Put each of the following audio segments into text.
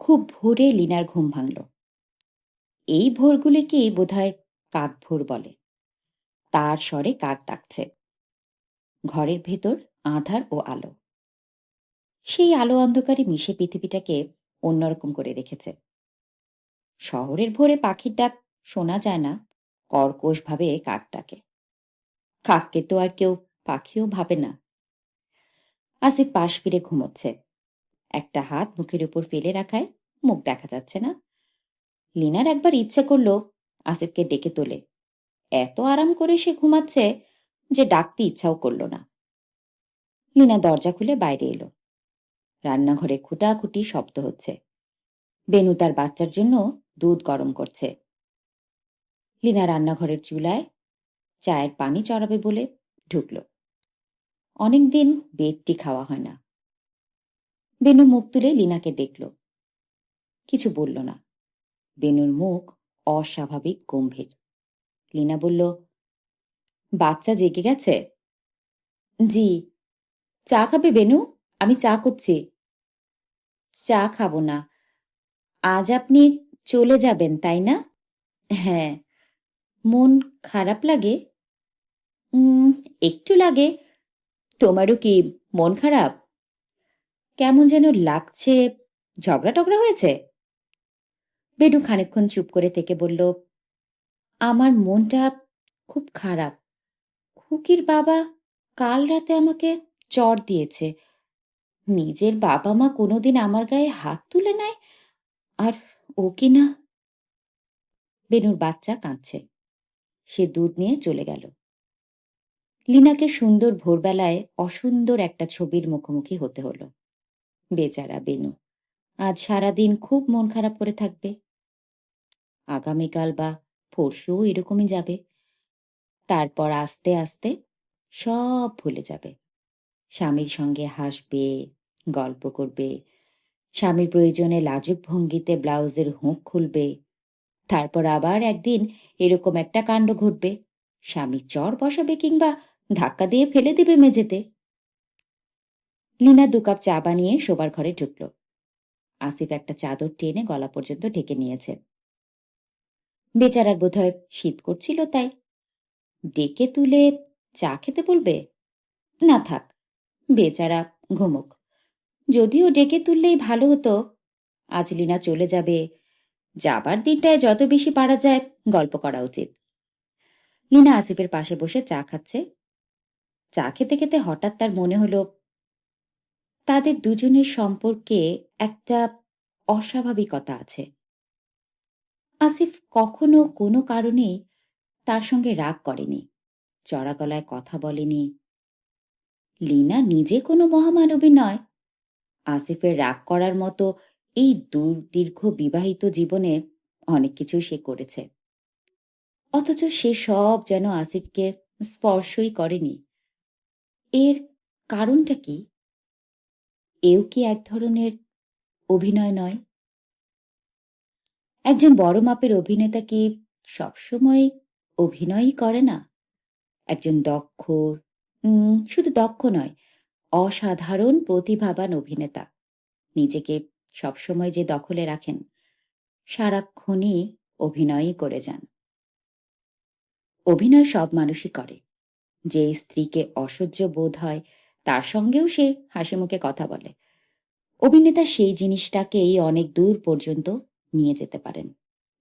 খুব ভোরে লিনার ঘুম ভাঙল। এই ভোরগুলিকেই বোধহয় কাক ভোর বলে। তার স্বরে কাক ডাকছে। ঘরের ভেতর আঁধার ও আলো, সেই আলো অন্ধকারে মিশে পৃথিবীটাকে অন্যরকম করে রেখেছে। শহরের ভোরে পাখির ডাক শোনা যায় না, কর্কশ ভাবে কাক ডাকে। কাককে তো আর কেউ পাখিও ভাবে না। আসিফ পাশ ফিরে ঘুমোচ্ছে, একটা হাত মুখের উপর ফেলে রাখায় মুখ দেখা যাচ্ছে না। লিনার একবার ইচ্ছে করলো আসিফকে ডেকে তোলে, এত আরাম করে সে ঘুমাচ্ছে যে ডাকতে ইচ্ছাও করল না। লিনা দরজা খুলে বাইরে এলো। রান্নাঘরে খুঁটাখুটি শব্দ হচ্ছে। বেনু তার বাচ্চার জন্য দুধ গরম করছে। লিনা রান্নাঘরের চুলায় চায়ের পানি চড়াবে বলে ঢুকল। অনেকদিন বেডটি খাওয়া হয় না। বেনু মুখ তুলে লিনাকে দেখল, কিছু বলল না। বেনুর মুখ অস্বাভাবিক গম্ভীর। লিনা বলল, বাচ্চা জেগে গেছে? জি। চা খাবে বেনু? আমি চা করছি। চা খাবো না। আজ আপনি চলে যাবেন তাই না? হ্যাঁ। মন খারাপ লাগে? উম একটু লাগে। তোমারও কি মন খারাপ? কেমন যেন লাগছে। ঝগড়া টগড়া হয়েছে? বেনু খানিকক্ষণ চুপ করে থেকে বলল, আমার মনটা খুব খারাপ। খুকির বাবা কাল রাতে আমাকে চড় দিয়েছে। নিজের বাবা মা কোনোদিন আমার গায়ে হাত তুলে নেয়, আর ও কিনা। বেনুর বাচ্চা কাঁদছে। সে দুধ নিয়ে চলে গেল। লিনাকে সুন্দর ভোরবেলায় অসুন্দর একটা ছবির মুখোমুখি হতে হলো। বেচারা বেনু আজ সারাদিন খুব মন খারাপ করে থাকবে। আগামীকাল বা পরশুও এরকমই যাবে। তারপর আস্তে আস্তে সব ভুলে যাবে। স্বামীর সঙ্গে হাসবে, গল্প করবে, স্বামীর প্রয়োজনে লাজুক ভঙ্গিতে ব্লাউজের হুঁক খুলবে। তারপর আবার একদিন এরকম একটা কাণ্ড ঘটবে, স্বামী চড় বসাবে কিংবা ধাক্কা দিয়ে ফেলে দেবে মেঝেতে। লিনা 2 কাপ চা বানিয়ে শোবার ঘরে ঢুকল। আসিফ একটা চাদর টেনে গলা পর্যন্ত ঢেকে নিয়েছে। বেচারার বোধহয় শীত করছিল তাই। ডেকে তুলে চা খেতে বলবে? না থাক, বেচারা ঘুমুক। যদিও ডেকে তুললেই ভালো হতো। আজ লিনা চলে যাবে, যাবার দিনটায় যত বেশি পারা যায় গল্প করা উচিত। লিনা আসিফের পাশে বসে চা খাচ্ছে। চা খেতে খেতে হঠাৎ তার মনে হলো, তাদের দুজনের সম্পর্কে একটা অস্বাভাবিকতা আছে। আসিফ কখনো কোনো কারণেই তার সঙ্গে রাগ করেনি, চড়া গলায় কথা বলেনি। লিনা নিজে কোনো মহামানবী নয়। আসিফের রাগ করার মতো এই দীর্ঘ বিবাহিত জীবনে অনেক কিছু সে করেছে, অথচ সে সব যেন আসিফকে স্পর্শই করেনি। এর কারণটা কি? এও কি এক ধরনের অভিনয় নয়? একজন বড় মাপের অভিনেতা কি সবসময় অভিনয়ই করে না? একজন দক্ষ, শুধু দক্ষ নয়, অসাধারণ প্রতিভাবান অভিনেতা নিজেকে সবসময় যে দখলে রাখেন, সারাক্ষণই অভিনয়ই করে যান। অভিনয় সব মানুষই করে। যে স্ত্রীকে অসহ্য বোধ হয় তার সঙ্গেও সে হাসি মুখে কথা বলে। অভিনেতা সেই জিনিসটাকেই অনেক দূর পর্যন্ত নিয়ে যেতে পারেন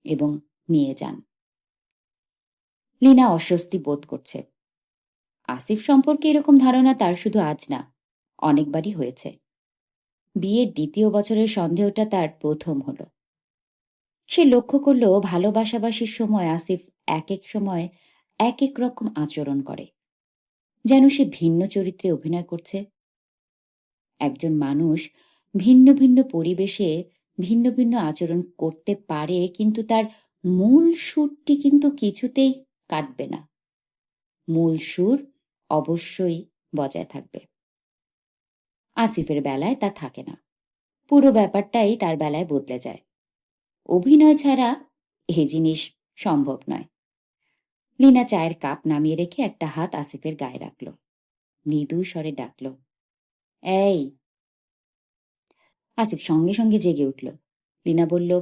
এবং নিয়ে যান। লিনা অস্বস্তি বোধ করছে। আসিফ সম্পর্কে এরকম ধারণা তার শুধু আজ না, অনেকবারই হয়েছে। বিয়ের 2য় বছরের সন্দেহটা তার প্রথম হলো। সে লক্ষ্য করল ভালোবাসাবাসির সময় আসিফ এক এক সময় এক এক রকম আচরণ করে, যেন সে ভিন্ন চরিত্রে অভিনয় করছে। একজন মানুষ ভিন্ন ভিন্ন পরিবেশে ভিন্ন ভিন্ন আচরণ করতে পারে, কিন্তু তার মূল সুরটি কিন্তু কিছুতেই কাটবে না। মূল সুর অবশ্যই বজায় থাকবে। আসিফের বেলায় তা থাকে না। পুরো ব্যাপারটাই তার বেলায় বদলে যায়। অভিনয় ছাড়া এ জিনিস সম্ভব নয়। লিনা চায়ের কাপ নামিয়ে রেখে একটা হাত আসিফের গায়ে রাখল। মৃদু স্বরে ডাকল, এই। আসিফ সঙ্গে সঙ্গে জেগে উঠল। লীনা বলল,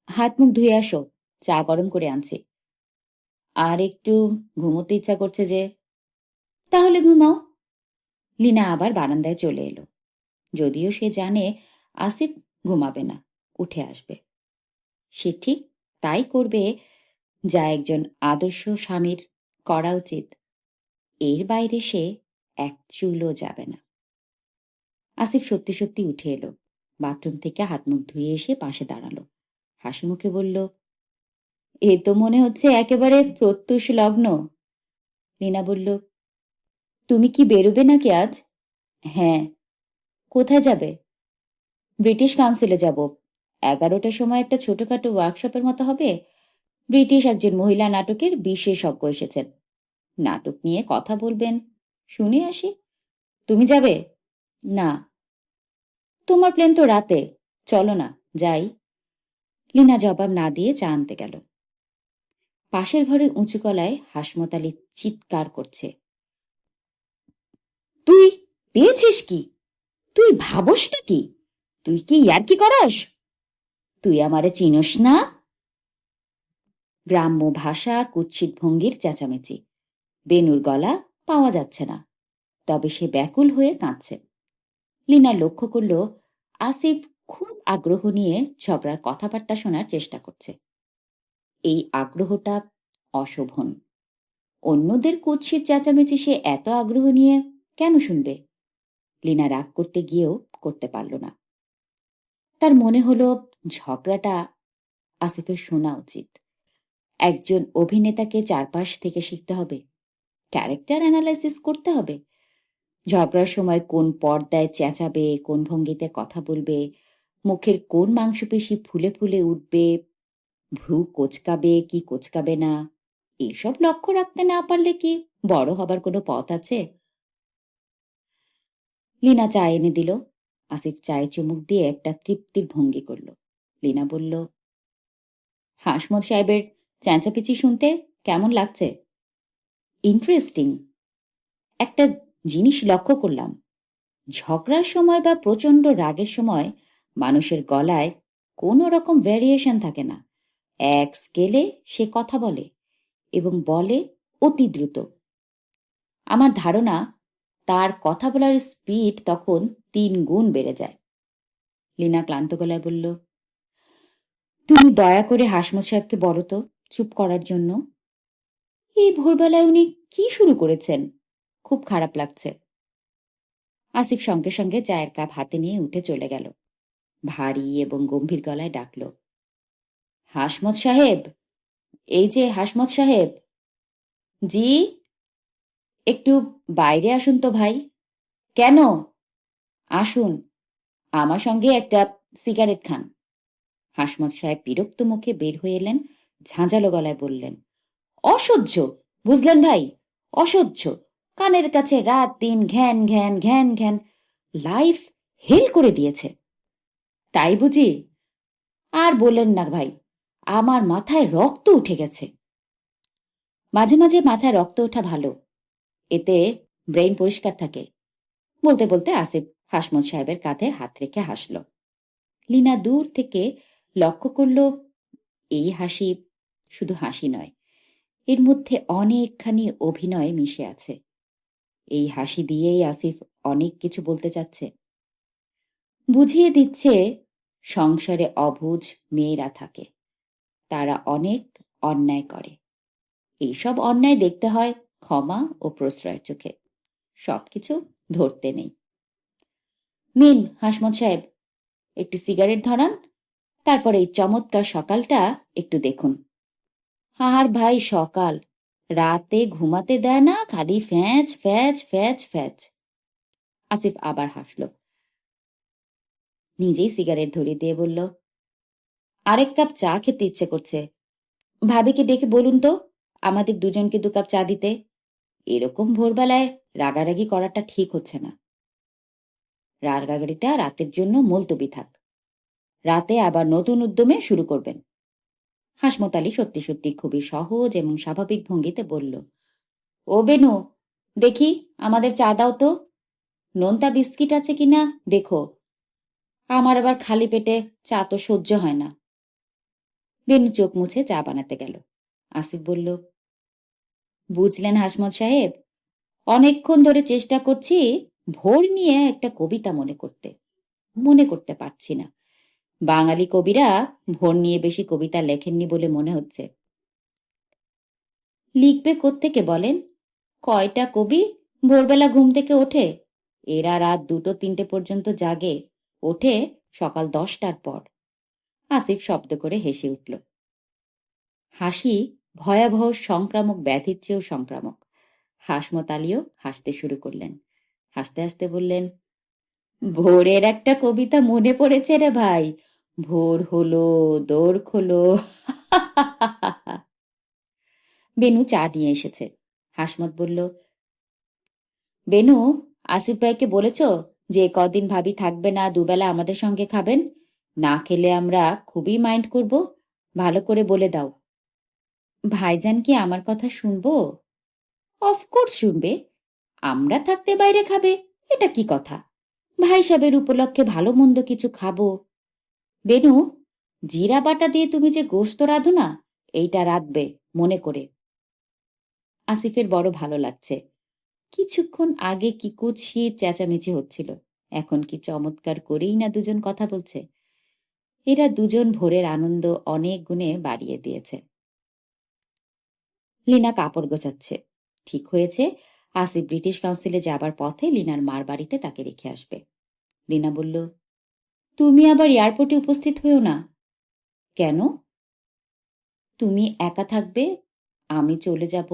হাত মুখ ধুয়ে আসো, চা গরম করে আনছি। আর একটু ঘুমোতে ইচ্ছা করছে যে। তাহলে ঘুমাও। লীনা আবার বারান্দায় চলে এলো, যদিও সে জানে আসিফ ঘুমাবে না, উঠে আসবে। সে ঠিক তাই করবে যা একজন আদর্শ স্বামীর করা উচিত। এর বাইরে সে এক চুলও যাবে না। আসিফ সত্যি সত্যি উঠে এলো, বাথরুম থেকে হাত মুখ ধুয়ে এসে পাশে দাঁড়ালো, হাসি মুখে বলল, এ তো মনে হচ্ছে একেবারে প্রত্যুষ লগ্ন। লীনা বলল, তুমি কি বেরোবে নাকি আজ? হ্যাঁ। কোথায় যাবে? ব্রিটিশ কাউন্সিলে যাব। 11টার সময় একটা ছোটখাটো ওয়ার্কশপের মতো হবে। ব্রিটিশ একজন মহিলা নাটকের বিশেষজ্ঞ এসেছেন, নাটক নিয়ে কথা বলবেন, শুনে আসি। তুমি যাবে? না। তোমার প্লেন তো রাতে, চলো না, যাই। লীনা জবাব না দিয়ে চা আনতে গেল। পাশের ঘরে উঁচু গলায় হাসমত আলী চিৎকার করছে, তুই পেয়েছিস কি? তুই ভাবস নাকি? তুই কি ইয়ার্কি করস? তুই আমারে চিনস না? গ্রাম্য ভাষা, কুৎসিত ভঙ্গির চেঁচামেচি। বেনুর গলা পাওয়া যাচ্ছে না, তবে সে ব্যাকুল হয়ে কাঁদছে। লীনা লক্ষ্য করল আসিফ খুব আগ্রহ নিয়ে ঝগড়ার কথাবার্তা শোনার চেষ্টা করছে। এই আগ্রহটা অশোভন। অন্যদের কুৎসিত চেঁচামেচি সে এত আগ্রহ নিয়ে কেন শুনবে? লীনা রাগ করতে গিয়েও করতে পারল না। তার মনে হলো ঝগড়াটা আসিফের শোনা উচিত। একজন অভিনেতাকে চারপাশ থেকে শিখতে হবে, ক্যারেক্টার অ্যানালাইসিস করতে হবে। ঝগড়ার সময় কোন পর্দায় চেঁচাবে, কোন ভঙ্গিতে কথা বলবে, মুখের কোন মাংসপেশি ফুলে ফুলে উঠবে, ভ্রু কোচকাবে কি কোচকাবে না, এসব লক্ষ্য রাখতে না পারলে কি বড় হবার কোনো পথ আছে? লীনা চা এনে দিল। আসিফ চায়ে চুমুক দিয়ে একটা তৃপ্তির ভঙ্গি করল। লীনা বলল, হাসমত সাহেবের চেঁচাপিচি শুনতে কেমন লাগছে? ইন্টারেস্টিং। একটা জিনিস লক্ষ্য করলাম, ঝগড়ার সময় বা প্রচন্ড রাগের সময় মানুষের গলায় কোনো রকম ভ্যারিয়েশন থাকে না। এক স্কেলে সে কথা বলে, এবং বলে অতি দ্রুত। আমার ধারণা তার কথা বলার স্পিড তখন 3 গুণ বেড়ে যায়। লীনা ক্লান্ত গলায় বলল, তুমি দয়া করে হাসমত সাহেবকে বলো তো চুপ করার জন্য। এই ভোরবেলায় উনি কি শুরু করেছেন? খুব খারাপ লাগছে। আসিফ সঙ্গে সঙ্গে চায়ের কাপ হাতে নিয়ে উঠে চলে গেল। ভারী এবং গম্ভীর গলায় ডাকল, হাসমত সাহেব, এই যে হাসমত সাহেব। জি। একটু বাইরে আসুন তো ভাই। কেন? আসুন, আমার সঙ্গে একটা সিগারেট খান। হাসমত সাহেব বিরক্ত মুখে বের হয়ে এলেন, ঝাঁঝালো গলায় বললেন, অসহ্য, বুঝলেন ভাই, অসহ্য। কানের কাছে রাত দিন ঘ্যান ঘ্যান ঘ্যান ঘ্যান, লাইফ হেল করে দিয়েছে। তাই বুঝি? আর বললেন না ভাই, আমার মাথায় রক্ত উঠে গেছে। মাঝে মাঝে মাথায় রক্ত ওঠা ভালো, এতে ব্রেইন পরিষ্কার থাকে। বলতে বলতে আসিফ হাসমত সাহেবের কাঁধে হাত রেখে হাসল। লীনা দূর থেকে লক্ষ্য করল এই হাসি শুধু হাসি নয়, এর মধ্যে অনেকখানি অভিনয় মিশে আছে। এই হাসি দিয়েই আসিফ অনেক কিছু বলতে চাচ্ছে, বুঝিয়ে দিচ্ছে সংসারে অবুঝ মেয়েরা থাকে, তারা অনেক অন্যায় করে। এইসব অন্যায় দেখতে হয় ক্ষমা ও প্রশ্রয়ের চোখে, সবকিছু ধরতে নেই। নিন হাসমত সাহেব, একটু সিগারেট ধরান, তারপর এই চমৎকার সকালটা একটু দেখুন। আর ভাই সকাল, রাতে ঘুমাতে দেয় না, খালি ফ্যাঁচ ফ্যাঁচ ফ্যাঁচ ফ্যাঁচ। আসিফ আবার হাসল, নিজেই সিগারেট ধরিয়ে দিয়ে বলল, আরেক কাপ চা খেতে ইচ্ছে করছে। ভাবিকে ডেকে বলুন তো আমাদের দুজনকে 2 কাপ চা দিতে। এরকম ভোরবেলায় রাগারাগি করাটা ঠিক হচ্ছে না। রাগারাগিটা রাতের জন্য মুলতবি থাক, রাতে আবার নতুন উদ্যমে শুরু করবেন। হাসমত আলী সত্যি সত্যি খুবই সহজ এবং স্বাভাবিক ভঙ্গিতে বলল, ও বেনু, দেখি আমাদের চা দাও তো, নোনতা বিস্কিট আছে কিনা দেখো। আমার আবার খালি পেটে চা তো সহ্য হয় না। বেনু চোখ মুছে চা বানাতে গেল। আসিফ বলল, বুঝলেন হাসমত সাহেব, অনেকক্ষণ ধরে চেষ্টা করছি ভোর নিয়ে একটা কবিতা মনে করতে পারছি না। বাঙালি কবিরা ভোর নিয়ে বেশি কবিতা লেখেননি বলে মনে হচ্ছে। লিখবে কোত্থেকে বলেন? কয়টা কবি ভোরবেলা ঘুম থেকে ওঠে? এরা রাত 2-3টে পর্যন্ত জাগে, ওঠে সকাল 10টার পর। আসিফ শব্দ করে হেসে উঠল। হাসি ভয়াবহ সংক্রামক ব্যাধির চেয়েও সংক্রামক। হাসমত আলীও হাসতে শুরু করলেন। হাসতে হাসতে বললেন, ভোরের একটা কবিতা মনে পড়েছে রে ভাই। ভোর হলো, দোর খোলো। বেনু চা নিয়ে এসেছে। হাসমত বলল, বেনু, আসিফ ভাইকে বলেছ যে কদিন ভাবি থাকবে না, দুবেলা আমাদের সঙ্গে খাবেন? না খেলে আমরা খুবই মাইন্ড করব, ভালো করে বলে দাও। ভাইজান কি আমার কথা শুনবো? অফকোর্স শুনবে। আমরা থাকতে বাইরে খাবে, এটা কি কথা? ভাই সাহেবের উপলক্ষে ভালো মন্দ কিছু খাবো। বেনু, জিরা বাটা দিয়ে তুমি যে গোশত রাঁধো না, এইটা রাঁধবে মনে করে। আসিফের বড় ভালো লাগছে। কিছুক্ষণ আগে কি কুৎসিত চেঁচামেচি হচ্ছিল, এখন কি চমৎকার করেই না দুজন কথা বলছে। এরা দুজন ভোরের আনন্দ অনেক গুণে বাড়িয়ে দিয়েছে। লিনা কাপড় গোছাচ্ছে। ঠিক হয়েছে আসিফ ব্রিটিশ কাউন্সিলে যাবার পথে লিনার মার বাড়িতে তাকে রেখে আসবে। লিনা বলল, তুমি আবার এয়ারপোর্টে উপস্থিত হয়েও না। কেন? তুমি একা থাকবে, আমি চলে যাব,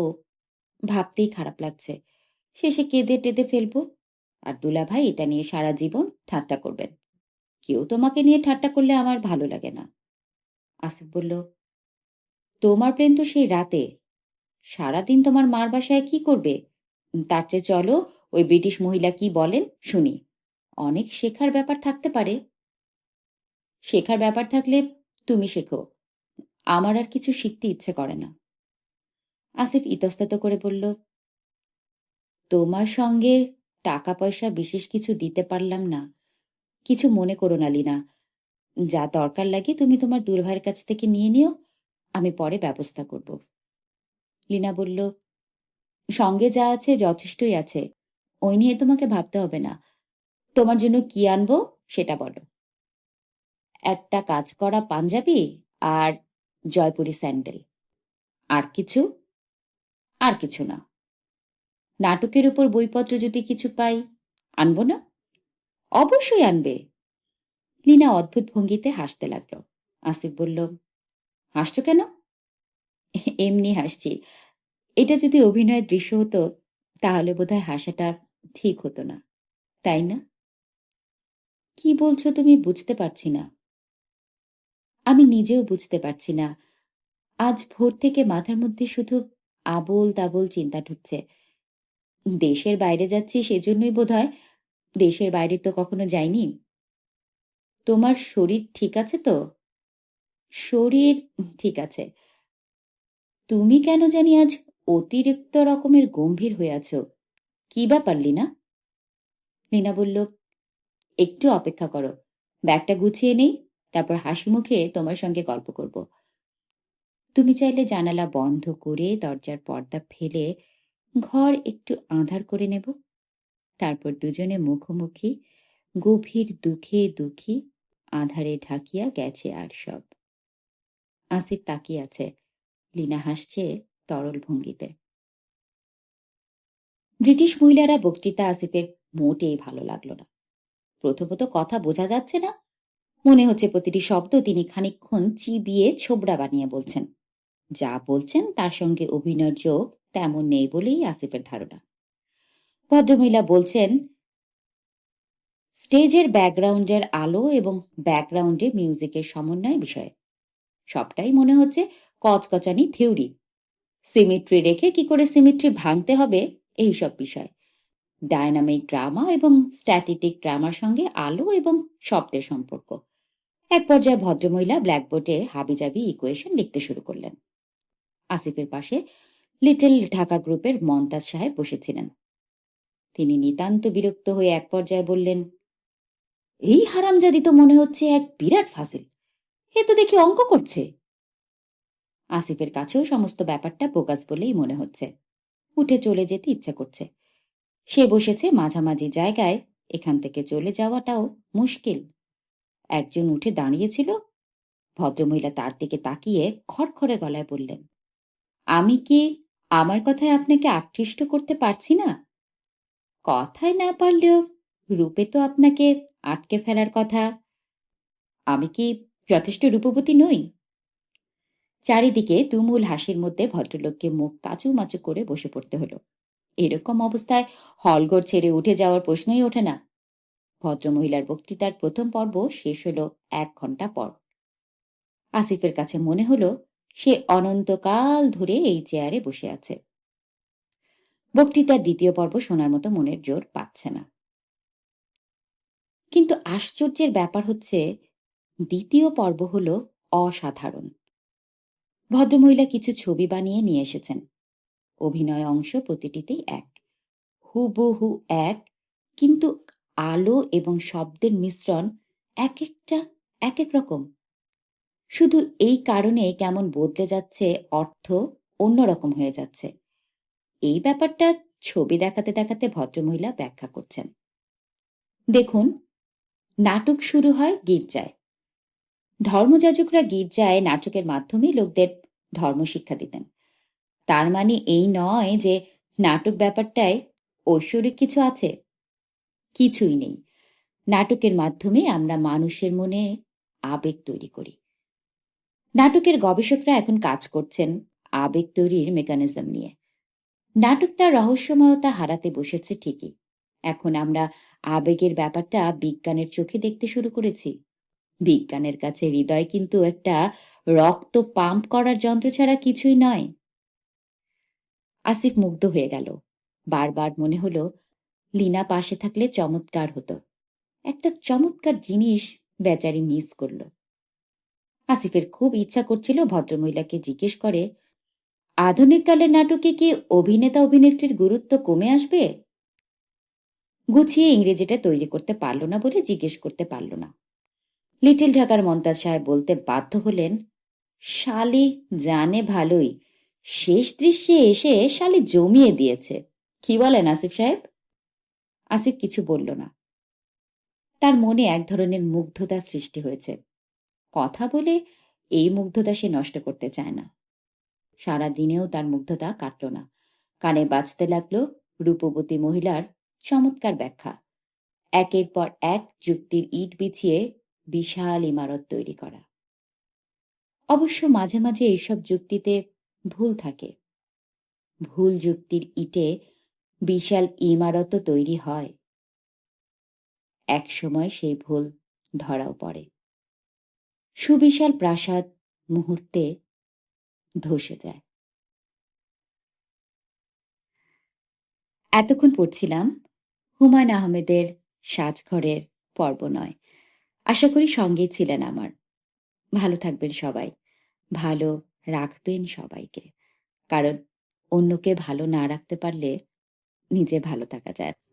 ভাবতেই খারাপ লাগছে। শেষে কেঁদে টেঁদে ফেলবো, আর দুলাভাই এটা নিয়ে সারা জীবন ঠাট্টা করবেন। কেউ তোমাকে নিয়ে ঠাট্টা করলে আমার ভালো লাগে না। আসিফ বলল, তোমার প্লেন তো সেই রাতে, সারাদিন তোমার মার বাসায় কি করবে? তার চেয়ে চলো ওই ব্রিটিশ মহিলা কি বলেন শুনি। অনেক শেখার ব্যাপার থাকতে পারে। শেখার ব্যাপার থাকলে তুমি শেখো, আমার আর কিছু শিখতে ইচ্ছে করে না। আসিফ ইতস্তত করে বলল, তোমার সঙ্গে টাকা পয়সা বিশেষ কিছু দিতে পারলাম না, কিছু মনে করো না লিনা। যা দরকার লাগে তুমি তোমার দুলাভাইয়ের কাছ থেকে নিয়ে নিও, আমি পরে ব্যবস্থা করব। লিনা বলল, সঙ্গে যা আছে যথেষ্টই আছে, ওই নিয়ে তোমাকে ভাবতে হবে না। তোমার জন্য কি আনবো সেটা বলো। একটা কাজ করা পাঞ্জাবি আর জয়পুরি স্যান্ডেল। আর কিছু? আর কিছু না। নাটকের উপর বইপত্র যদি কিছু পাই, আনবো না? অবশ্যই আনবে। লিনা অদ্ভুত ভঙ্গিতে হাসতে লাগলো। আসিফ বলল, হাসছো কেন? এমনি হাসছি। এটা যদি অভিনয়ের দৃশ্য হতো তাহলে বোধহয় হাসাটা ঠিক হতো না, তাই না? কি বলছো তুমি বুঝতে পারছি না। আমি নিজেও বুঝতে পারছি না। আজ ভোর থেকে মাথার মধ্যে শুধু আবোল তাবোল চিন্তা ঢুকছে। দেশের বাইরে যাচ্ছি সেজন্যই বোধহয়। দেশের বাইরে তো কখনো যাইনি। তোমার শরীর ঠিক আছে তো? শরীর ঠিক আছে। তুমি কেন জানি আজ অতিরিক্ত রকমের গম্ভীর হয়ে আছো। কি ব্যাপার লিনা? লিনা বলল, একটু অপেক্ষা করো, ব্যাগটা গুছিয়ে নেই, তারপর হাসি মুখে তোমার সঙ্গে গল্প করব। তুমি চাইলে জানালা বন্ধ করে দরজার পর্দা ফেলে ঘর একটু আঁধার করে নেব, তারপর দুজনে মুখোমুখি, গভীর দুঃখে দুঃখী, আঁধারে ঢাকিয়া গেছে আর সব। আসিফ তাকিয়ে আছে, লিনা হাসছে তরল ভঙ্গিতে। ব্রিটিশ মহিলারা বক্তৃতা আসিফের মোটেই ভালো লাগলো না। প্রথমত কথা বোঝা যাচ্ছে না, মনে হচ্ছে প্রতিটি শব্দ তিনি খানিকক্ষণ চিবিয়ে ছোবড়া বানিয়ে বলছেন। যা বলছেন তার সঙ্গে অভিনয়ের যোগ তেমন নেই বলেই আসিফের ধারণা। ভদ্রমহিলা বলছেন, স্টেজের ব্যাকগ্রাউন্ডের আলো এবং ব্যাকগ্রাউন্ডে মিউজিকের সমন্বয় বিষয়ে সবটাই মনে হচ্ছে কচকচানি থিওরি। সিমেট্রি রেখে কি করে সিমেট্রি ভাঙতে হবে এইসব বিষয়। ডায়নামিক ড্রামা এবং স্ট্যাটিটিক ড্রামার সঙ্গে আলো এবং শব্দের সম্পর্ক। এক পর্যায়ে ভদ্রমহিলা ব্ল্যাকবোর্ডে হাবিজাবি ইকুয়েশন লিখতে শুরু করলেন। আসিফের পাশে লিটল ঢাকা গ্রুপের মমতাজ সাহেব বসেছিলেন। তিনি নিতান্ত বিরক্ত হয়ে এক পর্যায়ে বললেন, এই হারামজাদি তো মনে হচ্ছে এক বিরাট ফাজিল, এ তো দেখি অঙ্ক করছে। আসিফের কাছেও সমস্ত ব্যাপারটা বোগাস বলেই মনে হচ্ছে। উঠে চলে যেতে ইচ্ছা করছে। সে বসেছে মাঝামাঝি জায়গায়, এখান থেকে চলে যাওয়াটাও মুশকিল। একজন উঠে দাঁড়িয়েছিল। ভদ্রমহিলা তার দিকে তাকিয়ে খড়খড়ে গলায় বললেন, আমি কি আমার কথায় আপনাকে আকৃষ্ট করতে পারছি না? কথায় না পারলেও রূপে তো আপনাকে আটকে ফেলার কথা। আমি কি যথেষ্ট রূপবতী নই? চারিদিকে তুমুল হাসির মধ্যে ভদ্রলোককে মুখ কাচুমাচু করে বসে পড়তে হলো। এরকম অবস্থায় হলঘর ছেড়ে উঠে যাওয়ার প্রশ্নই ওঠে না। ভদ্রমহিলার বক্তৃতার প্রথম পর্ব শেষ হলো 1 ঘন্টা পর। আসিফের কাছে মনে হলো সে অনন্তকাল ধরে এই চেয়ারে বসে আছে। বক্তৃতার দ্বিতীয় পর্ব শোনার মতো মনের জোর পাচ্ছে না। কিন্তু আশ্চর্যের ব্যাপার হচ্ছে, দ্বিতীয় পর্ব হলো অসাধারণ। ভদ্রমহিলা কিছু ছবি বানিয়ে নিয়ে এসেছেন। অভিনয় অংশ প্রতিটিতেই এক, হুবহু এক, কিন্তু আলো এবং শব্দের মিশ্রণ এক একটা এক এক রকম। শুধু এই কারণে কেমন বদলে যাচ্ছে অর্থ, অন্যরকম হয়ে যাচ্ছে। এই ব্যাপারটা ছবি দেখাতে দেখাতে ভদ্রমহিলা ব্যাখ্যা করছেন। দেখুন, নাটক শুরু হয় গির্জায়। ধর্মযাজকরা গির্জায় নাটকের মাধ্যমে লোকদের ধর্মশিক্ষা দিতেন। তার মানে এই নয় যে নাটক ব্যাপারটায় ঐশ্বরিক কিছু আছে। কিছুই নেই। নাটকের মাধ্যমে আমরা মানুষের মনে আবেগ তৈরি করি। নাটকের গবেষকরা এখন কাজ করছেন আবেগ তৈরির মেকানিজম নিয়ে। নাটক তার রহস্যময়তা হারাতে বসেছে ঠিকই। এখন আমরা আবেগের ব্যাপারটা বিজ্ঞানের চোখে দেখতে শুরু করেছি। বিজ্ঞানের কাছে হৃদয় কিন্তু একটা রক্ত পাম্প করার যন্ত্র ছাড়া কিছুই নয়। আসিফ মুগ্ধ হয়ে গেল। বারবার মনে হলো লীনা পাশে থাকলে চমৎকার হতো। একটা চমৎকার জিনিস বেচারি মিস করল। আসিফের খুব ইচ্ছা করছিল ভদ্রমহিলাকে জিজ্ঞেস করে, আধুনিক কালের নাটকে কি অভিনেতা অভিনেত্রীর গুরুত্ব কমে আসবে? গুছিয়ে ইংরেজিটা তৈরি করতে পারল না বলে জিজ্ঞেস করতে পারল না। লিটল ঢাকার মমতাজ সাহেব বলতে বাধ্য হলেন, শালি জানে ভালোই, শেষ দৃশ্যে এসে শালি জমিয়ে দিয়েছে। কি বলেন আসিফ সাহেব? আসিফ কিছু বলল না। তার মনে এক ধরনের মুগ্ধতা সৃষ্টি হয়েছে। কথা বলে এই মুগ্ধতা সে নষ্ট করতে চায় না। সারা দিনেও তার মুগ্ধতা কাটল না। কানে বাজতে লাগলো রূপবতী মহিলার চমৎকার ব্যাখ্যা। একের পর এক যুক্তির ইট বিছিয়ে বিশাল ইমারত তৈরি করা। অবশ্য মাঝে মাঝে এইসব যুক্তিতে ভুল থাকে। ভুল যুক্তির ইটে বিশাল ইমারতও তৈরি হয়। এক সময় সেই ভুল ধরাও পড়ে। সুবিশাল প্রাসাদ মুহূর্তে ধসে যায়। এতক্ষণ পড়ছিলাম হুমায়ুন আহমেদের সাজঘরের পর্ব 9। আশা করি সঙ্গেই ছিলেন আমার। ভালো থাকবেন সবাই। ভালো রাখবেন সবাইকে। কারণ অন্যকে ভালো না রাখতে পারলে নিজে ভালো থাকা যায় না।